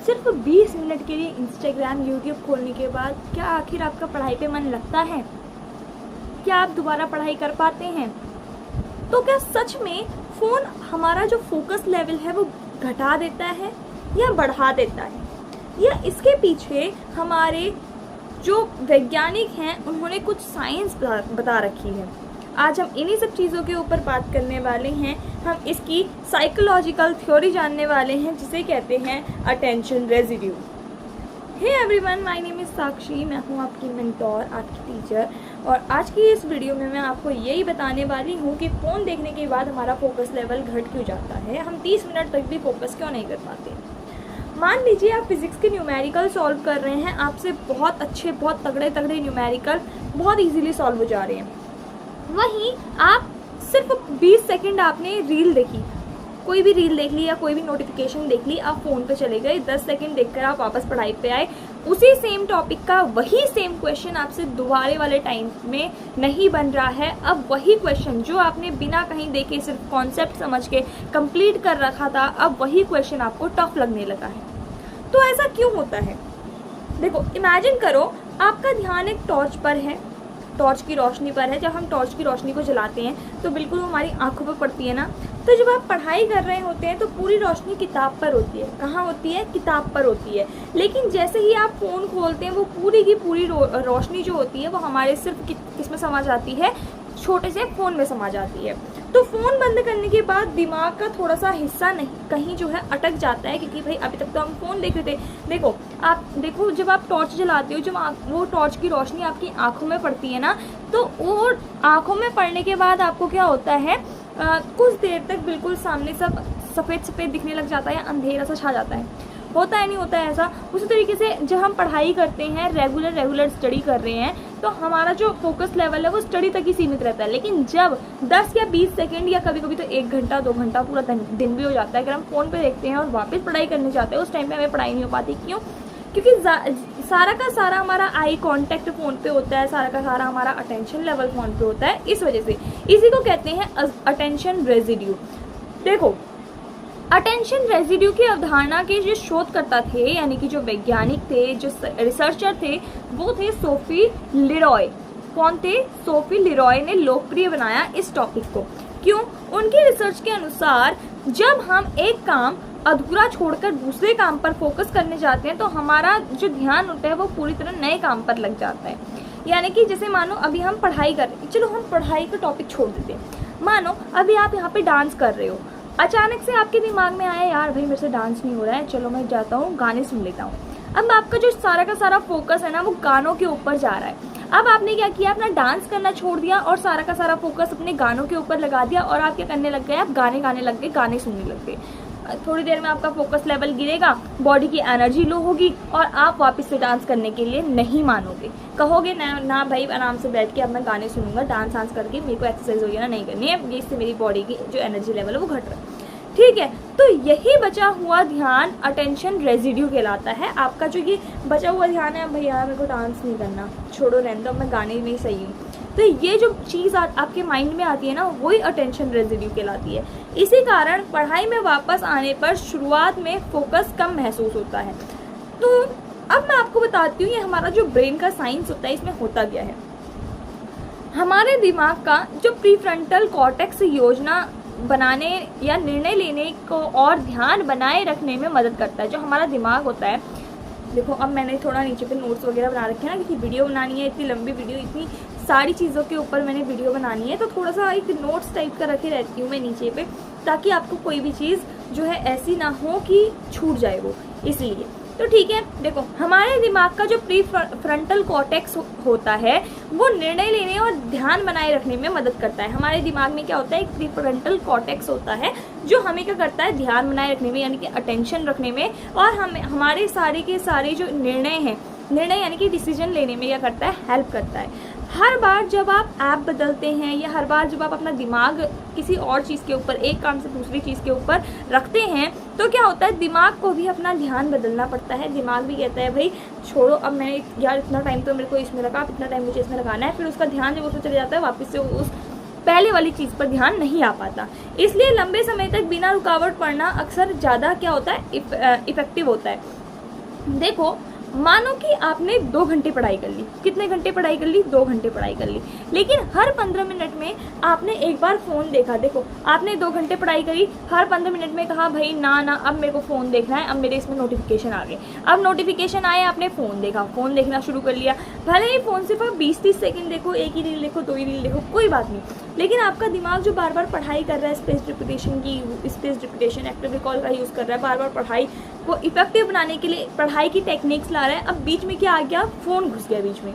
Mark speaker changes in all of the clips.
Speaker 1: सिर्फ 20 मिनट के लिए इंस्टाग्राम यूट्यूब खोलने के बाद क्या आखिर आपका पढ़ाई पे मन लगता है? क्या आप दोबारा पढ़ाई कर पाते हैं? तो क्या सच में फ़ोन हमारा जो फोकस लेवल है वो घटा देता है या बढ़ा देता है? या इसके पीछे हमारे जो वैज्ञानिक हैं उन्होंने कुछ साइंस बता रखी है। आज हम इन्हीं सब चीज़ों के ऊपर बात करने वाले हैं। हम इसकी साइकोलॉजिकल थ्योरी जानने वाले हैं जिसे कहते हैं attention residue. Hey everyone, my name is Sakshi. मैं हूँ आपकी मेंटोर, आपकी टीचर। और आज की इस वीडियो में मैं आपको यही बताने वाली हूँ कि फ़ोन देखने के बाद हमारा फोकस लेवल घट क्यों जाता है, हम 30 मिनट तक भी फोकस क्यों नहीं कर पाते। मान लीजिए आप फिजिक्स के न्यूमेरिकल सॉल्व कर रहे हैं, आपसे बहुत अच्छे बहुत तगड़े न्यूमेरिकल बहुत इजीली सॉल्व हो जा रहे हैं। वहीं आप सिर्फ 20 सेकंड आपने रील देखी, कोई भी रील देख ली या कोई भी नोटिफिकेशन देख ली, आप फ़ोन पे चले गए, 10 सेकंड देखकर आप वापस पढ़ाई पे आए, उसी सेम टॉपिक का वही सेम क्वेश्चन आपसे दोबारे वाले टाइम में नहीं बन रहा है। अब वही क्वेश्चन जो आपने बिना कहीं देखे सिर्फ कॉन्सेप्ट समझ के कंप्लीट कर रखा था, अब वही क्वेश्चन आपको टफ लगने लगा है। तो ऐसा क्यों होता है? देखो, इमेजिन करो आपका ध्यान एक टॉर्च पर है, टॉर्च की रोशनी पर है। जब हम टॉर्च की रोशनी को जलाते हैं तो बिल्कुल वो हमारी आंखों पर पड़ती है ना। तो जब आप पढ़ाई कर रहे होते हैं तो पूरी रोशनी किताब पर होती है। कहाँ होती है? किताब पर होती है। लेकिन जैसे ही आप फ़ोन खोलते हैं वो पूरी की पूरी रोशनी जो होती है वो हमारे सिर्फ किस में समा जाती है? छोटे से फ़ोन में समा जाती है। तो फ़ोन बंद करने के बाद दिमाग का थोड़ा सा हिस्सा नहीं कहीं जो है अटक जाता है, क्योंकि भाई अभी तक तो हम फ़ोन देख रहे थे। देखो जब आप टॉर्च जलाते हो, जब वो टॉर्च की रोशनी आपकी आंखों में पड़ती है ना, तो वो आंखों में पड़ने के बाद आपको क्या होता है, कुछ देर तक बिल्कुल सामने सब सफ़ेद सफ़ेद दिखने लग जाता है, अंधेरा सा छा जाता है। होता है नहीं होता है ऐसा? उसी तरीके से जब हम पढ़ाई करते हैं, रेगुलर स्टडी कर रहे हैं, तो हमारा जो फोकस लेवल है वो स्टडी तक ही सीमित रहता है। लेकिन जब 10 या 20 सेकंड या कभी कभी तो 1 घंटा 2 घंटा पूरा दिन भी हो जाता है, अगर हम फ़ोन पे देखते हैं और वापस पढ़ाई करने जाते हैं, उस टाइम पे हमें पढ़ाई नहीं हो पाती। क्यों? क्योंकि सारा का सारा हमारा आई कॉन्टैक्ट फ़ोन पे होता है, सारा का सारा हमारा अटेंशन लेवल फ़ोन पे होता है। इस वजह से इसी को कहते हैं अटेंशन रेजिड्यू। देखो, अटेंशन रेजिड्यू की अवधारणा के जो शोधकर्ता थे, यानी कि जो वैज्ञानिक थे, जो रिसर्चर थे, वो थे सोफी लिरॉय। कौन थे? सोफी लिरॉय ने लोकप्रिय बनाया इस टॉपिक को। क्यों? उनकी रिसर्च के अनुसार जब हम एक काम अधूरा छोड़कर दूसरे काम पर फोकस करने जाते हैं तो हमारा जो ध्यान होता है वो पूरी तरह नए काम पर लग जाता है। यानी कि जैसे मानो अभी हम पढ़ाई कर रहे हैं, चलो हम पढ़ाई का टॉपिक छोड़ देते हैं। मानो अभी आप यहाँ पे डांस कर रहे हो, अचानक से आपके दिमाग में आया, यार भाई मेरे से डांस नहीं हो रहा है, चलो मैं जाता हूँ गाने सुन लेता हूँ। अब आपका जो सारा का सारा फोकस है ना वो गानों के ऊपर जा रहा है। अब आपने क्या किया, अपना डांस करना छोड़ दिया और सारा का सारा फोकस अपने गानों के ऊपर लगा दिया, और आप क्या करने लग गए? आप गाने गाने लग गए, गाने सुनने लग गए। थोड़ी देर में आपका फोकस लेवल गिरेगा, बॉडी की एनर्जी लो होगी और आप वापस से डांस करने के लिए नहीं मानोगे। कहोगे ना भाई आराम से बैठ के अब मैं गाने सुनूंगा, डांस करके मेरे को एक्सरसाइज होगी ना, नहीं करनी है, इससे मेरी बॉडी की जो एनर्जी लेवल है वो घट रहा है। ठीक है, तो यही बचा हुआ ध्यान अटेंशन रेजिड्यू कहलाता है। आपका जो ये बचा हुआ ध्यान है, भैया मेरे को डांस नहीं करना, छोड़ो रहने दो, मैं गाने में ही सही हूँ, तो ये जो चीज़ आपके माइंड में आती है ना, वही अटेंशन रेजिड्यू कहलाती है। इसी कारण पढ़ाई में वापस आने पर शुरुआत में फोकस कम महसूस होता है। तो अब मैं आपको बताती हूँ ये हमारा जो ब्रेन का साइंस होता है, इसमें होता क्या है। हमारे दिमाग का जो प्रीफ्रंटल कॉर्टेक्स योजना बनाने या निर्णय लेने को और ध्यान बनाए रखने में मदद करता है। जो हमारा दिमाग होता है, देखो अब मैंने थोड़ा नीचे पे नोट्स वगैरह बना रखे हैं ना, क्योंकि वीडियो बनानी है, इतनी लंबी वीडियो, इतनी सारी चीज़ों के ऊपर मैंने वीडियो बनानी है, तो थोड़ा सा एक नोट्स टाइप का रखे रहती हूँ मैं नीचे पे, ताकि आपको कोई भी चीज़ जो है ऐसी ना हो कि छूट जाए वो, इसलिए। तो ठीक है, देखो हमारे दिमाग का जो प्रीफ्रंटल कॉर्टेक्स होता है वो निर्णय लेने और ध्यान बनाए रखने में मदद करता है। हमारे दिमाग में क्या होता है, एक प्रीफ्रंटल कॉर्टेक्स होता है जो हमें क्या करता है, ध्यान बनाए रखने में, यानी कि अटेंशन रखने में, और हमारे सारे के सारे जो निर्णय यानी कि डिसीजन लेने में क्या करता है, हेल्प करता है। हर बार जब आप ऐप बदलते हैं या हर बार जब आप अपना दिमाग किसी और चीज़ के ऊपर, एक काम से दूसरी चीज़ के ऊपर रखते हैं, तो क्या होता है, दिमाग को भी अपना ध्यान बदलना पड़ता है। दिमाग भी कहता है भाई छोड़ो, अब मैंने यार इतना टाइम तो मेरे को इसमें लगा, अब इतना टाइम मुझे इसमें लगाना है, फिर उसका ध्यान जब उसमें चले जाता है वापस से उस पहले वाली चीज़ पर ध्यान नहीं आ पाता। इसलिए लंबे समय तक बिना रुकावट पढ़ना अक्सर ज़्यादा क्या होता है, इफ़ेक्टिव होता है। देखो, मानो कि आपने 2 घंटे पढ़ाई कर ली। कितने घंटे पढ़ाई कर ली? 2 घंटे पढ़ाई कर ली। लेकिन हर 15 मिनट में आपने एक बार फ़ोन देखा। देखो, आपने 2 घंटे पढ़ाई करी, हर 15 मिनट में कहा भाई ना अब मेरे को फ़ोन देखना है, अब मेरे इसमें नोटिफिकेशन आ गए। अब नोटिफिकेशन आए, आपने फ़ोन देखा, फ़ोन देखना शुरू कर लिया। भले ही फ़ोन सिर्फ आप 20-30 सेकेंड देखो, एक ही रील देखो, 2 ही रील देखो, कोई बात नहीं, लेकिन आपका दिमाग जो बार बार पढ़ाई कर रहा है, स्पेस रिपीटेशन, एक्टिव रिकॉल का यूज़ कर रहा है, बार बार पढ़ाई को इफेक्टिव बनाने के लिए पढ़ाई की टेक्निक्स ला रहा है। अब बीच में क्या आ गया? फ़ोन घुस गया बीच में।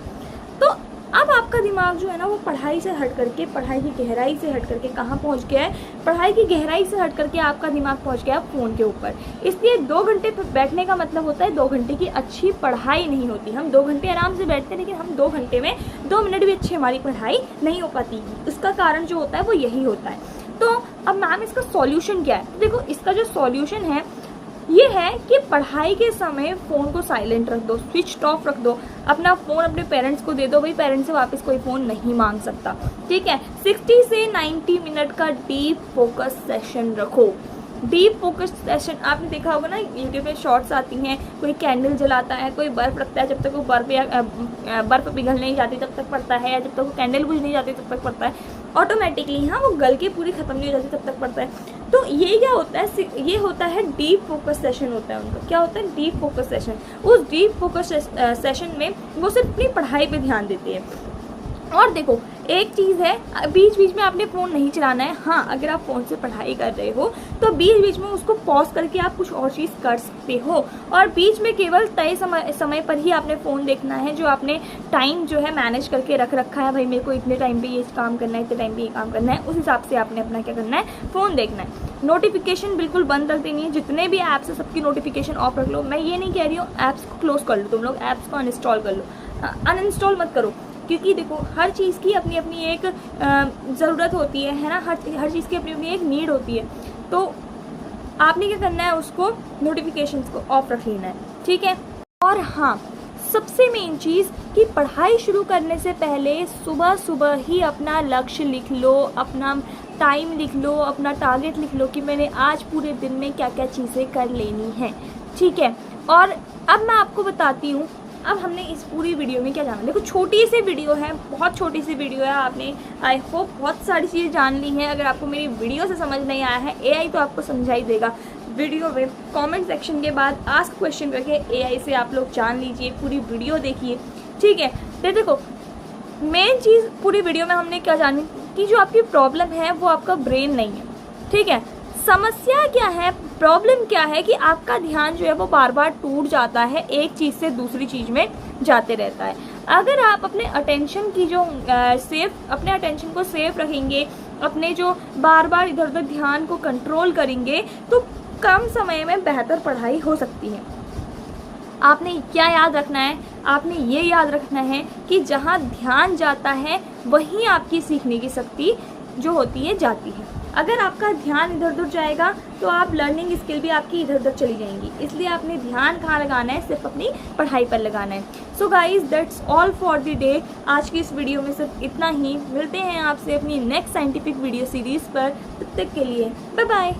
Speaker 1: तो अब आपका दिमाग जो है ना, वो पढ़ाई से हट करके, पढ़ाई की गहराई से हट करके कहाँ पहुँच गया है? पढ़ाई की गहराई से हट करके आपका दिमाग पहुँच गया फ़ोन के ऊपर। इसलिए 2 घंटे बैठने का मतलब होता है 2 घंटे की अच्छी पढ़ाई नहीं होती। हम 2 घंटे आराम से बैठते हैं, लेकिन हम 2 घंटे में 2 मिनट भी अच्छी हमारी पढ़ाई नहीं हो पाती। इसका कारण जो होता है वो यही होता है। तो अब मैम इसका सॉल्यूशन क्या है? तो देखो, इसका जो सॉल्यूशन है ये है कि पढ़ाई के समय फ़ोन को साइलेंट रख दो, स्विच ऑफ रख दो। अपना फ़ोन अपने पेरेंट्स को दे दो, भाई पेरेंट्स से वापस कोई फ़ोन नहीं मांग सकता, ठीक है। 60 से 90 मिनट का डीप फोकस सेशन रखो। डीप फोकस सेशन आपने देखा होगा ना, यूट्यूब पे शॉर्ट्स आती हैं, कोई कैंडल जलाता है, कोई बर्फ़ रखता है, जब तक वो बर्फ़ पिघल नहीं जाती तब तक पड़ता है, या जब तक वो कैंडल बुझ नहीं जाती तब तक पड़ता है। ऑटोमेटिकली हाँ, वो गल के पूरी ख़त्म नहीं हो जाती तब तक पड़ता है। तो ये क्या होता है? ये होता है डीप फोकस सेशन होता है उनका। क्या होता है? Deep focus session. उस डीप फोकस सेशन में वो सिर्फ अपनी पढ़ाई पे ध्यान देते हैं। और देखो, एक चीज़ है, बीच बीच में आपने फ़ोन नहीं चलाना है। हाँ, अगर आप फ़ोन से पढ़ाई कर रहे हो तो बीच बीच में उसको पॉज करके आप कुछ और चीज़ कर सकते हो, और बीच में केवल तय समय पर ही आपने फ़ोन देखना है, जो आपने टाइम जो है मैनेज करके रख रखा है। भाई मेरे को इतने टाइम पे ये काम करना है, इतने टाइम पे ये काम करना है, उस हिसाब से आपने अपना क्या करना है? फ़ोन देखना है। नोटिफिकेशन बिल्कुल बंद रख देनी है। जितने भी ऐप्स है सबकी नोटिफिकेशन ऑफ रख लो। मैं ये नहीं कह रही हूँ ऐप्स को क्लोज कर लो, तुम लोग ऐप्स को अनइंस्टॉल कर लो, अनइंस्टॉल मत करो, क्योंकि देखो हर चीज़ की अपनी अपनी एक ज़रूरत होती है ना, हर चीज़ की अपनी अपनी एक नीड होती है। तो आपने क्या करना है? उसको नोटिफिकेशंस को ऑफ रख लेना है, ठीक है। और हाँ, सबसे मेन चीज़ कि पढ़ाई शुरू करने से पहले सुबह सुबह ही अपना लक्ष्य लिख लो, अपना टाइम लिख लो, अपना टारगेट लिख लो कि मैंने आज पूरे दिन में क्या क्या चीज़ें कर लेनी हैं, ठीक है। और अब मैं आपको बताती हूँ, अब हमने इस पूरी वीडियो में क्या जाना। देखो, छोटी सी वीडियो है, बहुत छोटी सी वीडियो है। आपने आई होप बहुत सारी चीज़ें जान ली हैं। अगर आपको मेरी वीडियो से समझ नहीं आया है, एआई तो आपको समझा ही देगा वीडियो में। कमेंट सेक्शन के बाद आस्क क्वेश्चन करके एआई से आप लोग जान लीजिए, पूरी वीडियो देखिए, ठीक है। तो देखो, मेन चीज़ पूरी वीडियो में हमने क्या जानी कि जो आपकी प्रॉब्लम है वो आपका ब्रेन नहीं है, ठीक है। समस्या क्या है, प्रॉब्लम क्या है कि आपका ध्यान जो है वो बार बार टूट जाता है, एक चीज़ से दूसरी चीज़ में जाते रहता है। अगर आप अपने अटेंशन की जो अपने अटेंशन को सेफ रखेंगे, अपने जो बार बार इधर उधर ध्यान को कंट्रोल करेंगे, तो कम समय में बेहतर पढ़ाई हो सकती है। आपने क्या याद रखना है? आपने ये याद रखना है कि जहाँ ध्यान जाता है वहीं आपकी सीखने की शक्ति जो होती है जाती है। अगर आपका ध्यान इधर उधर जाएगा तो आप लर्निंग स्किल भी आपकी इधर उधर चली जाएंगी। इसलिए आपने ध्यान कहाँ लगाना है? सिर्फ अपनी पढ़ाई पर लगाना है। So guys, that's all for the day. आज की इस वीडियो में सिर्फ इतना ही। मिलते हैं आपसे अपनी नेक्स्ट साइंटिफिक वीडियो सीरीज़ पर। तब तक के लिए बाय बाय।